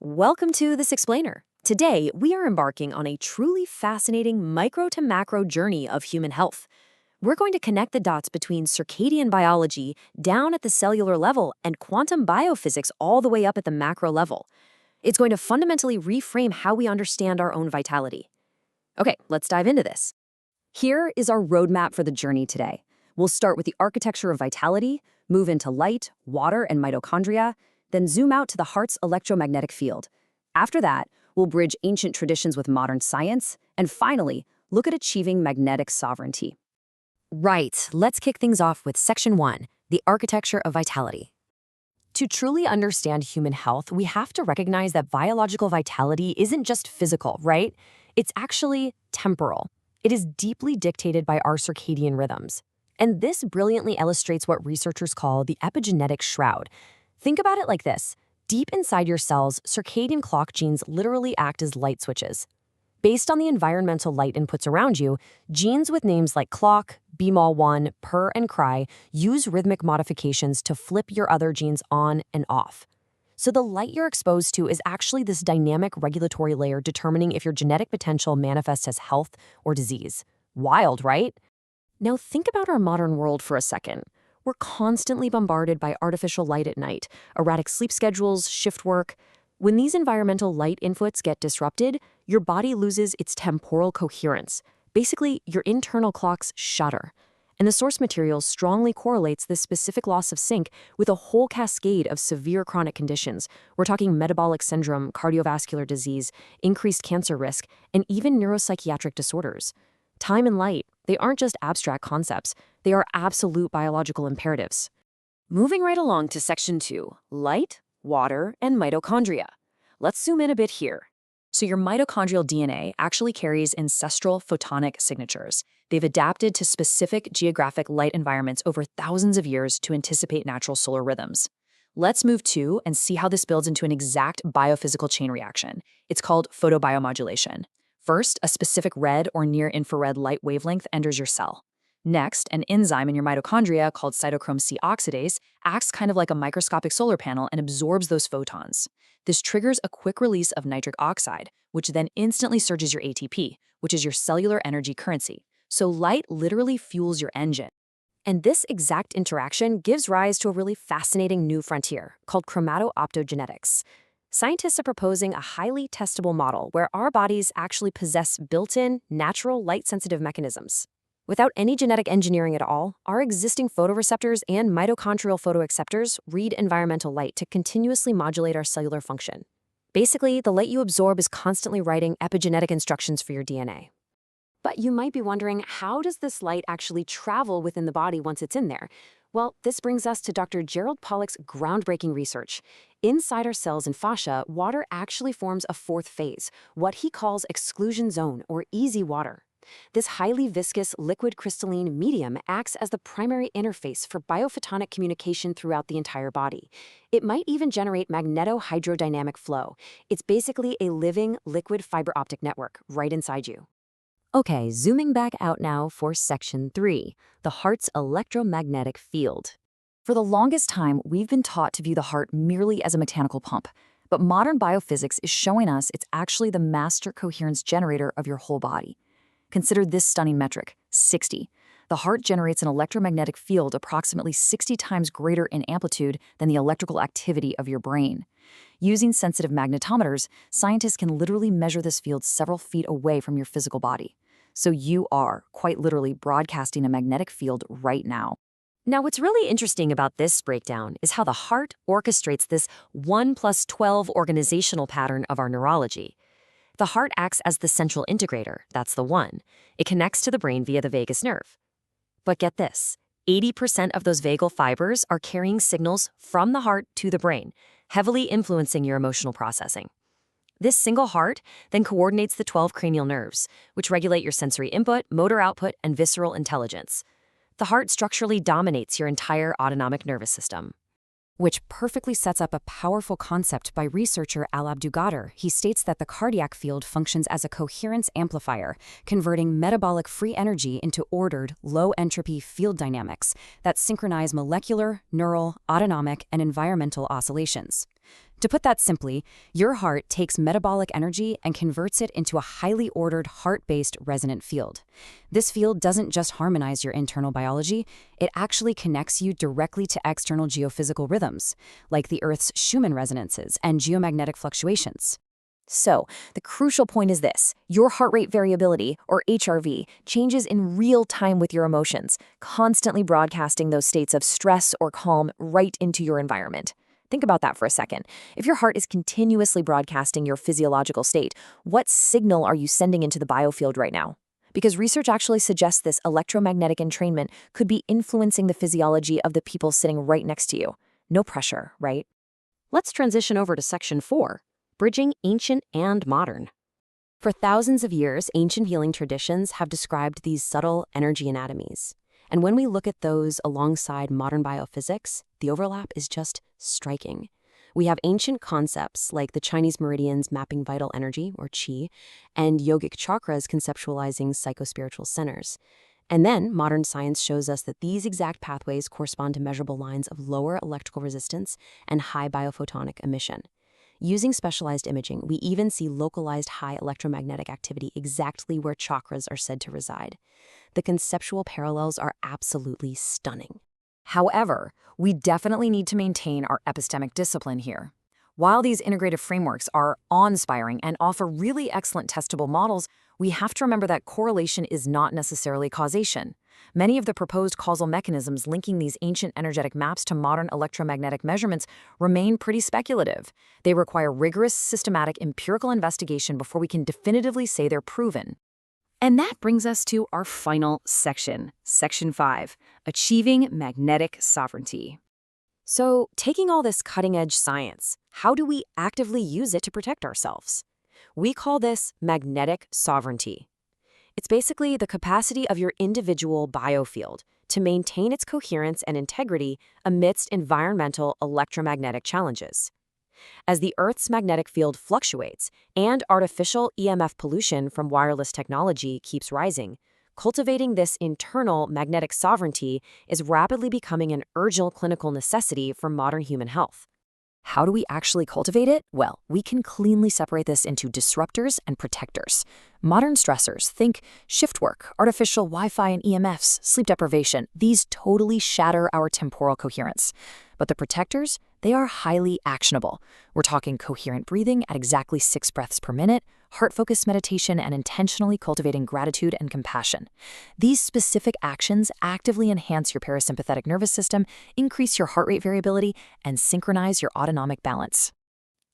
Welcome to This Explainer. Today, we are embarking on a truly fascinating micro to macro journey of human health. We're going to connect the dots between circadian biology down at the cellular level and quantum biophysics all the way up at the macro level. It's going to fundamentally reframe how we understand our own vitality. Okay, let's dive into this. Here is our roadmap for the journey today. We'll start with the architecture of vitality, move into light, water, and mitochondria, then zoom out to the heart's electromagnetic field. After that, we'll bridge ancient traditions with modern science, and finally, look at achieving magnetic sovereignty. Right, let's kick things off with Section 1, the architecture of vitality. To truly understand human health, we have to recognize that biological vitality isn't just physical, right? It's actually temporal. It is deeply dictated by our circadian rhythms. And this brilliantly illustrates what researchers call the epigenetic shroud. Think about it like this. Deep inside your cells, circadian clock genes literally act as light switches. Based on the environmental light inputs around you, genes with names like clock, BMAL1, PER, and CRY use rhythmic modifications to flip your other genes on and off. So the light you're exposed to is actually this dynamic regulatory layer determining if your genetic potential manifests as health or disease. Wild, right? Now think about our modern world for a second. We're constantly bombarded by artificial light at night, erratic sleep schedules, shift work. When these environmental light inputs get disrupted, your body loses its temporal coherence. Basically, your internal clocks shudder. And the source material strongly correlates this specific loss of sync with a whole cascade of severe chronic conditions. We're talking metabolic syndrome, cardiovascular disease, increased cancer risk, and even neuropsychiatric disorders. Time and light, they aren't just abstract concepts, they are absolute biological imperatives. Moving right along to Section 2, light, water, and mitochondria. Let's zoom in a bit here. So your mitochondrial DNA actually carries ancestral photonic signatures. They've adapted to specific geographic light environments over thousands of years to anticipate natural solar rhythms. Let's move to and see how this builds into an exact biophysical chain reaction. It's called photobiomodulation. First, a specific red or near-infrared light wavelength enters your cell. Next, an enzyme in your mitochondria called cytochrome C oxidase acts kind of like a microscopic solar panel and absorbs those photons. This triggers a quick release of nitric oxide, which then instantly surges your ATP, which is your cellular energy currency. So light literally fuels your engine. And this exact interaction gives rise to a really fascinating new frontier called chromato-optogenetics. Scientists are proposing a highly testable model where our bodies actually possess built-in, natural light-sensitive mechanisms. Without any genetic engineering at all, our existing photoreceptors and mitochondrial photoacceptors read environmental light to continuously modulate our cellular function. Basically, the light you absorb is constantly writing epigenetic instructions for your DNA. But you might be wondering, how does this light actually travel within the body once it's in there? Well, this brings us to Dr. Gerald Pollack's groundbreaking research. Inside our cells and fascia, water actually forms a fourth phase, what he calls exclusion zone, or easy water. This highly viscous, liquid crystalline medium acts as the primary interface for biophotonic communication throughout the entire body. It might even generate magneto-hydrodynamic flow. It's basically a living, liquid fiber optic network right inside you. Okay, zooming back out now for Section 3, the heart's electromagnetic field. For the longest time, we've been taught to view the heart merely as a mechanical pump, but modern biophysics is showing us it's actually the master coherence generator of your whole body. Consider this stunning metric, 60. The heart generates an electromagnetic field approximately 60 times greater in amplitude than the electrical activity of your brain. Using sensitive magnetometers, scientists can literally measure this field several feet away from your physical body. So you are, quite literally, broadcasting a magnetic field right now. Now, what's really interesting about this breakdown is how the heart orchestrates this 1+12 organizational pattern of our neurology. The heart acts as the central integrator, that's the one. It connects to the brain via the vagus nerve. But get this, 80% of those vagal fibers are carrying signals from the heart to the brain, heavily influencing your emotional processing. This single heart then coordinates the 12 cranial nerves, which regulate your sensory input, motor output, and visceral intelligence. The heart structurally dominates your entire autonomic nervous system. Which perfectly sets up a powerful concept by researcher Al Abdughadir. He states that the cardiac field functions as a coherence amplifier, converting metabolic free energy into ordered, low-entropy field dynamics that synchronize molecular, neural, autonomic, and environmental oscillations. To put that simply, your heart takes metabolic energy and converts it into a highly ordered heart-based resonant field. This field doesn't just harmonize your internal biology, it actually connects you directly to external geophysical rhythms, like the Earth's Schumann resonances and geomagnetic fluctuations. So, the crucial point is this: your heart rate variability, or HRV, changes in real time with your emotions, constantly broadcasting those states of stress or calm right into your environment. Think about that for a second. If your heart is continuously broadcasting your physiological state, what signal are you sending into the biofield right now? Because research actually suggests this electromagnetic entrainment could be influencing the physiology of the people sitting right next to you. No pressure, right? Let's transition over to Section 4, Bridging Ancient and Modern. For thousands of years, ancient healing traditions have described these subtle energy anatomies. And when we look at those alongside modern biophysics, the overlap is just striking. We have ancient concepts like the Chinese meridians mapping vital energy, or qi, and yogic chakras conceptualizing psychospiritual centers. And then modern science shows us that these exact pathways correspond to measurable lines of lower electrical resistance and high biophotonic emission. Using specialized imaging, we even see localized high electromagnetic activity exactly where chakras are said to reside. The conceptual parallels are absolutely stunning. However, we definitely need to maintain our epistemic discipline here. While these integrative frameworks are awe-inspiring and offer really excellent testable models, we have to remember that correlation is not necessarily causation. Many of the proposed causal mechanisms linking these ancient energetic maps to modern electromagnetic measurements remain pretty speculative. They require rigorous, systematic, empirical investigation before we can definitively say they're proven. And that brings us to our final section, Section 5, Achieving Magnetic Sovereignty. So, taking all this cutting-edge science, how do we actively use it to protect ourselves? We call this magnetic sovereignty. It's basically the capacity of your individual biofield to maintain its coherence and integrity amidst environmental electromagnetic challenges. As the Earth's magnetic field fluctuates and artificial EMF pollution from wireless technology keeps rising, cultivating this internal magnetic sovereignty is rapidly becoming an urgent clinical necessity for modern human health. How do we actually cultivate it? Well, we can cleanly separate this into disruptors and protectors. Modern stressors, think shift work, artificial Wi-Fi and EMFs, sleep deprivation, these totally shatter our temporal coherence. But the protectors, they are highly actionable. We're talking coherent breathing at exactly 6 breaths per minute, heart-focused meditation, and intentionally cultivating gratitude and compassion. These specific actions actively enhance your parasympathetic nervous system, increase your heart rate variability, and synchronize your autonomic balance.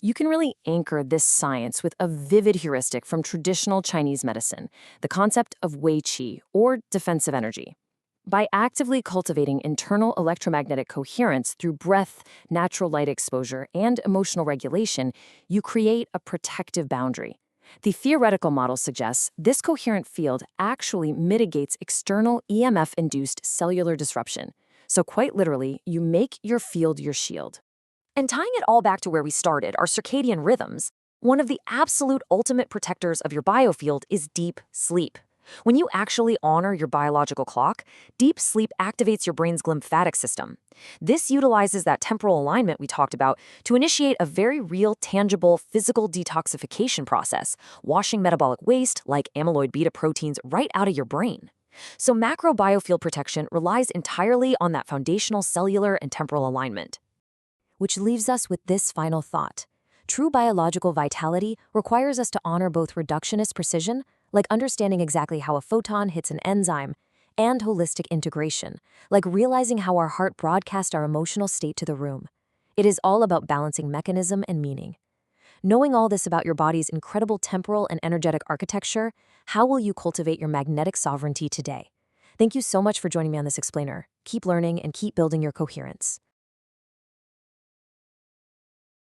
You can really anchor this science with a vivid heuristic from traditional Chinese medicine, the concept of Wei Qi, or defensive energy. By actively cultivating internal electromagnetic coherence through breath, natural light exposure, and emotional regulation, you create a protective boundary. The theoretical model suggests this coherent field actually mitigates external EMF-induced cellular disruption. So quite literally, you make your field your shield. And tying it all back to where we started, our circadian rhythms, one of the absolute ultimate protectors of your biofield is deep sleep. When you actually honor your biological clock, deep sleep activates your brain's glymphatic system. This utilizes that temporal alignment we talked about to initiate a very real, tangible, physical detoxification process, washing metabolic waste like amyloid beta proteins right out of your brain. So macro biofield protection relies entirely on that foundational cellular and temporal alignment. Which leaves us with this final thought. True biological vitality requires us to honor both reductionist precision, like understanding exactly how a photon hits an enzyme, and holistic integration, like realizing how our heart broadcasts our emotional state to the room. It is all about balancing mechanism and meaning. Knowing all this about your body's incredible temporal and energetic architecture, how will you cultivate your magnetic sovereignty today? Thank you so much for joining me on this explainer. Keep learning and keep building your coherence.